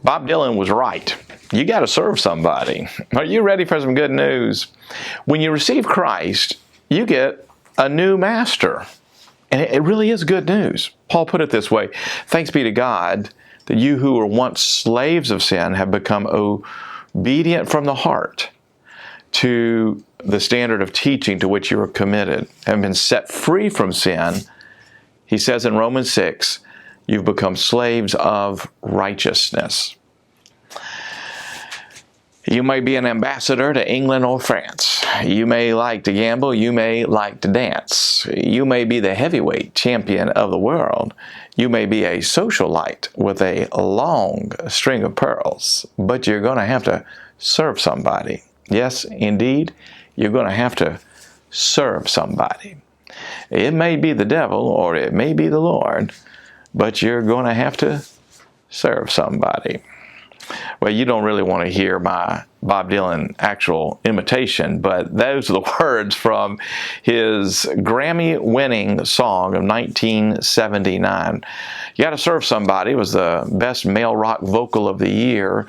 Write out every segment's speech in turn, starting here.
Bob Dylan was right. You got to serve somebody. Are you ready for some good news? When you receive Christ, you get a new master. And it really is good news. Paul put it this way, thanks be to God that you who were once slaves of sin have become obedient from the heart to the standard of teaching to which you were committed, have been set free from sin. He says in Romans 6, you've become slaves of righteousness. You may be an ambassador to England or France. You may like to gamble. You may like to dance. You may be the heavyweight champion of the world. You may be a socialite with a long string of pearls. But you're going to have to serve somebody. Yes, indeed, you're going to have to serve somebody. It may be the devil or it may be the Lord, but you're going to have to serve somebody. Well, you don't really want to hear my Bob Dylan actual imitation, but those are the words from his Grammy-winning song of 1979. You Gotta Serve Somebody. It was the best male rock vocal of the year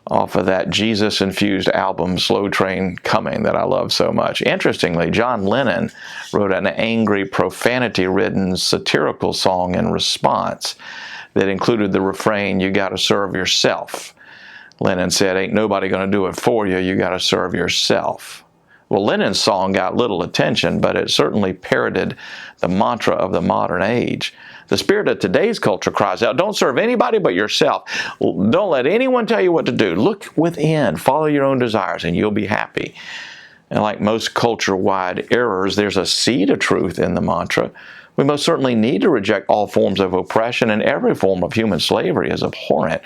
off of that Jesus-infused album, Slow Train Coming, that I love so much. Interestingly, John Lennon wrote an angry, profanity-ridden, satirical song in response that included the refrain, you gotta serve yourself. Lennon said, ain't nobody going to do it for you. You got to serve yourself. Well, Lennon's song got little attention, but it certainly parroted the mantra of the modern age. The spirit of today's culture cries out, don't serve anybody but yourself. Don't let anyone tell you what to do. Look within, follow your own desires, and you'll be happy. And like most culture-wide errors, there's a seed of truth in the mantra. We most certainly need to reject all forms of oppression, and every form of human slavery is abhorrent.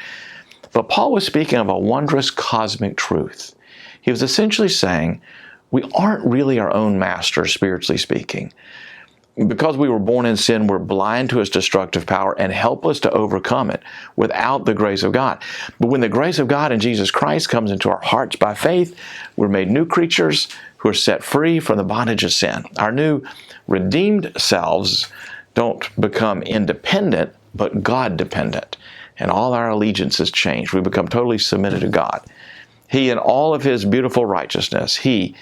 But Paul was speaking of a wondrous cosmic truth. He was essentially saying, we aren't really our own masters, spiritually speaking. Because we were born in sin, we're blind to its destructive power and helpless to overcome it without the grace of God. But when the grace of God in Jesus Christ comes into our hearts by faith, we're made new creatures who are set free from the bondage of sin. Our new redeemed selves don't become independent, but God-dependent. And all our allegiances change. We become totally submitted to God. He, in all of His beautiful righteousness, He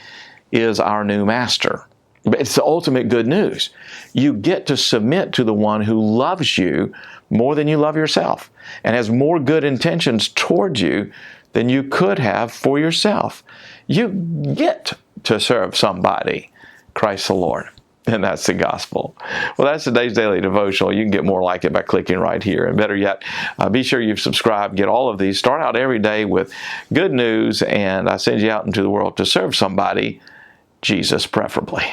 is our new master. It's the ultimate good news. You get to submit to the one who loves you more than you love yourself and has more good intentions towards you than you could have for yourself. You get to serve somebody, Christ the Lord. And that's the gospel. Well, that's today's daily devotional. You can get more like it by clicking right here. And better yet, be sure you've subscribed. Get all of these. Start out every day with good news, and I send you out into the world to serve somebody, Jesus preferably.